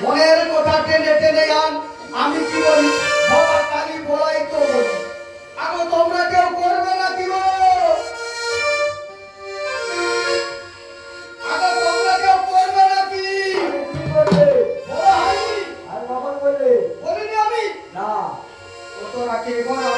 মনের কথা টেনে টেনে আন। আমি কি বলি বাবা কালী বলাই তো বলি। আগো তোমরা কেউ করবে না কি গো? আগো তোমরা কেউ করবে না কি? বলিনি আমি না। ও তো রাখে গোনা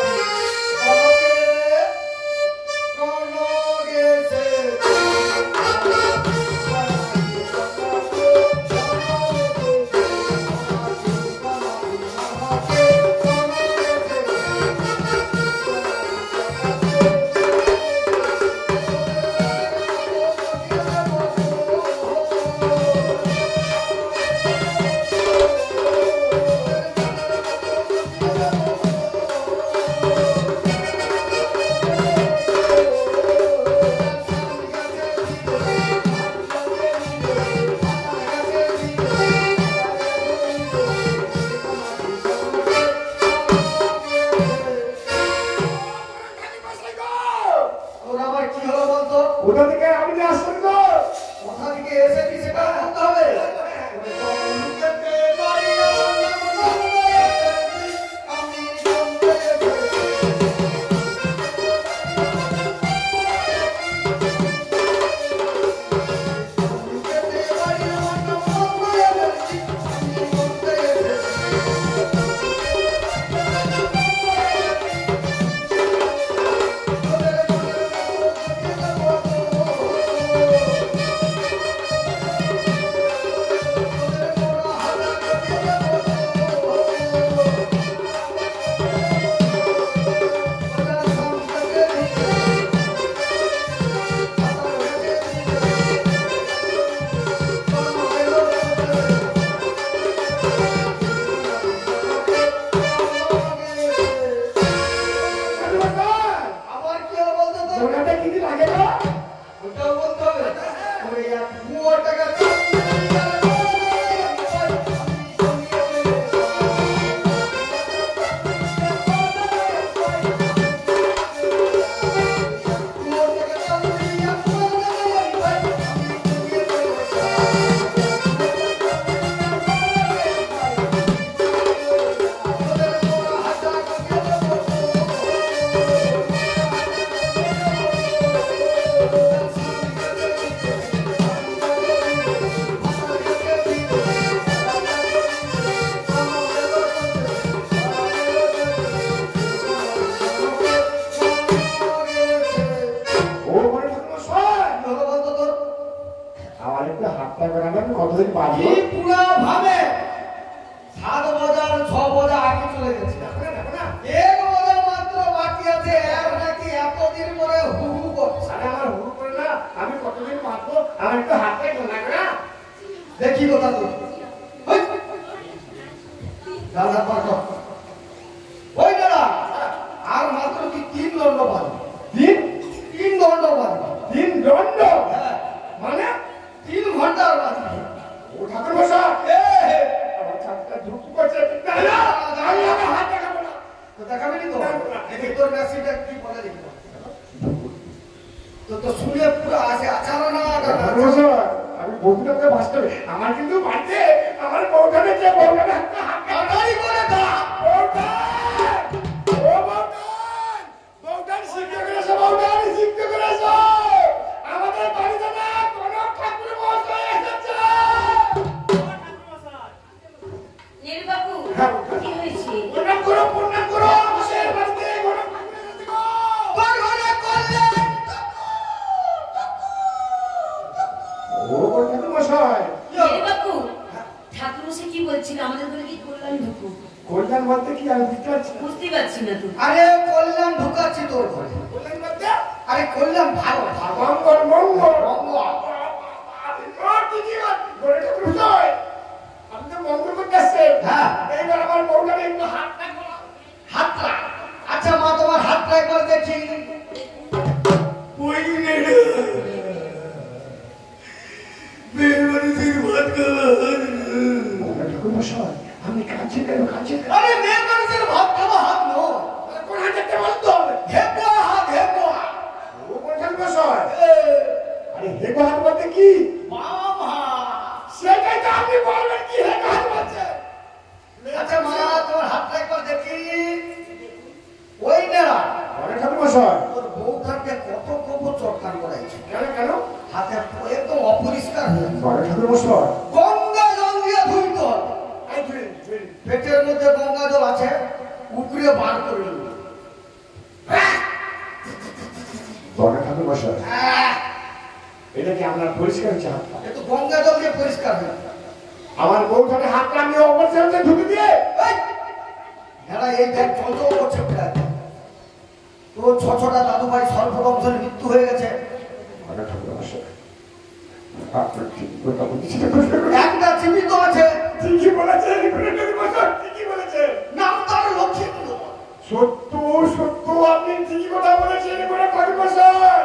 কি সেটাই তো আপনি বলবেন কি পেটের মধ্যে গঙ্গা জল আছে, উপরে বার করে নেব। গঙ্গা ঠাকুর মশাই, এটা কি আপনার পরিষ্কার হচ্ছে হাতটা? এ তো গঙ্গা জল দিয়ে পরিষ্কার হয়। আমার বউটাকে হাতটা আমি অপরচেন্টে ঢুকে দিয়ে এরা এই দেখ চলচল করছে প্রায়। পুরো ছটা দাদু ভাই সর্ববংশের মৃত্যু হয়ে গেছে। গঙ্গা ঠাকুর মশাই, আপনার ঠিক কথা বলছি। একটা জীবিত আছে। ঠিকই বলেছে, ঠিকই বলেছে। নাম তার লক্ষ্মীন্দর। সত্য সত্য, আপনি ঠিকই কথা বলেছেন। ঠাকুর মশাই,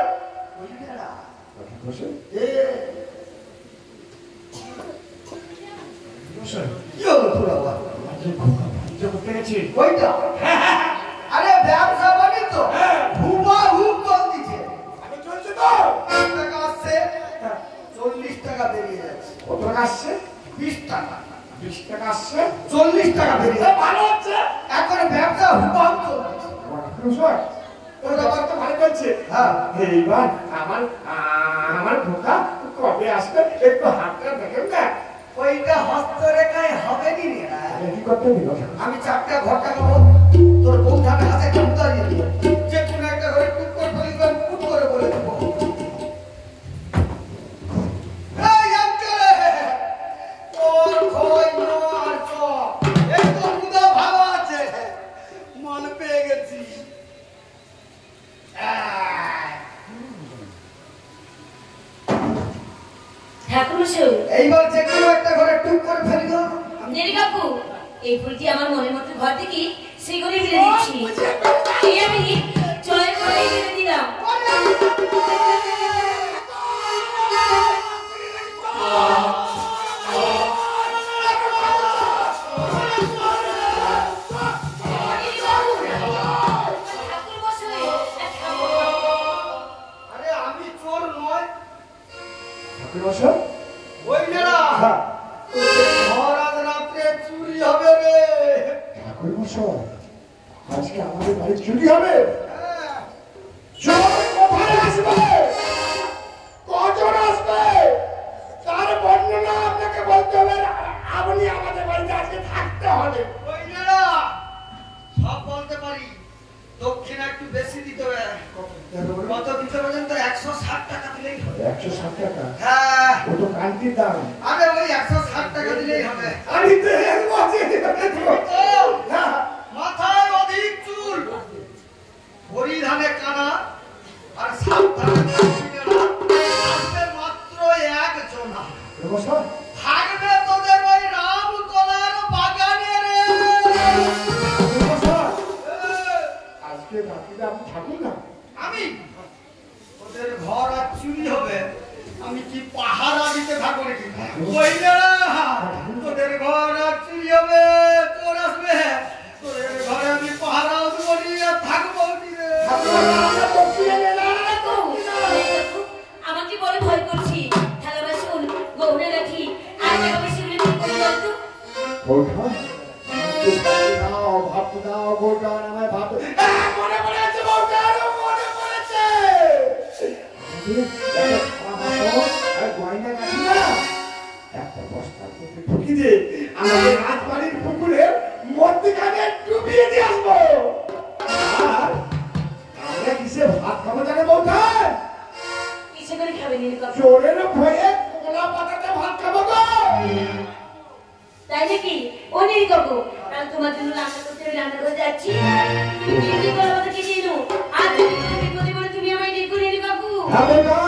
বুঝলি না? ঠাকুর মশাই, কি হলো তোর আবার? করতে গেছি ওইটা? আরে ব্যবসা বাণিজ্য হুবা হুব চলতেছে। চলছে তো। 1 টাকা আসছে, 40 টাকা বেরিয়ে যাচ্ছে। কত টাকা আসছে? 20 টাকা। 20 টাকা আসছে, 40 টাকা বেরিয়ে যাচ্ছে। ভালো হচ্ছে। এখন ব্যবসা হুবা হুব চলতেছে। ঠাকুর মশাই, ওই ব্যাপার তো ভালো চলছে। হ্যাঁ, এইবার আমার খোকা কবে আসবে একটু হাতটা দেখেন না। ওইটা হস্তরেখায় হবে নি রে। কি করতে দিল? আমি 4টা ঘর টাকাবো, তোর বউটাকে হাতে কামতা দিয়ে দিও। যে কোনো একটা ঘরে টুক করে বলিবেন, টুক করে বলে দেবো। এই আঙ্কেলে, তোর খই নোয়ার চপ, এই তো মুদা ভালো আছে, মন পেয়ে গেছি। ঠাকুরমশাই, এইবার যে কোনো একটা ঘরে টুক করে ফেলি গো। দেরি কাকু, এই ফুলটি আমার মনের মতো ঘর থেকে সেই করে ফেলে দিচ্ছি। এই আমি জয়ের করে ফেলে দিলাম। আরে আমি চোর নয়। ঠাকুর মশাই, ওই মেয়েরা ঘর আজ রাত্রে চুরি হবে রে। ঠাকুর মশাই, আজকে আমাদের বাড়ি চুরি হবে? হ্যাঁ, চোর কোথায় আসবে? কজন আসবে? তার বর্ণনা আপনাকে বলতে হবে। আপনি আমাদের বাড়িতে আজকে থাকতে হবে। ওই মেয়েরা সব বলতে পারি, দক্ষিণা একটু বেশি দিতে হবে। কত দিতে পর্যন্ত 160 টাকা দিলেই হবে। 160 টাকা? হ্যাঁ, ও তো কান্তির দাম। আরে ওই 160 টাকা দিলেই হবে। আমি তো এর মাঝে ও, মাথায় অধিক চুল, পরিধানে কানা, আর সাবধানে আসবে মাত্র 1 জনা। মশাই, থাকবে তোদের ওই রামতলার বাগানে রে। মশাই, আজকে রাত্রিতে আপনি থাকুন না। আমি ওদের ঘর আর চুরি হবে, আমি কি পাহারা দিতে থাকবো নাকি? ওই না, তোদের ঘর আর চুরি হবে, তোর আসবে, তোদের ঘরে আমি পাহারাও দেবো নি, আর থাকবো নি রে। আমার কি বড় ভয় করছি। থালা বাসন গৌনে রাখি, আর টাকা পয়সা গুলো ঠিক করে দাও তো। বৌঠা, দাও, ভাত দাও, বৌঠা, আমায় ভাত মনে পড়েছে, বৌঠা, মনে পড়েছে। গয়না কাটি না, একটা বস্তার মধ্যে ঢুকি দিয়ে আমাদের রাজবাড়ির পুকুরে মধ্যখানে ডুবিয়ে দিয়ে আসবো। আর আমরা কিসে ভাত খাবো জানে বৌঠা? ইচ্ছে করে খাবে নি কাকু। চোরের ভয়ে কোলা পাতাতে ভাত খাবো গো। তাই নাকি? ও নেই কাকু, কাল তোমার জন্য রান্না করতে আমি রান্না করে যাচ্ছি। তুমি কিন্তু গলা কথা কেটে নো। আর যদি কোনো বিপদে পড়ে তুমি আমায় ডেকে নিয়ে কাকু। হ্যাঁ বৌঠা,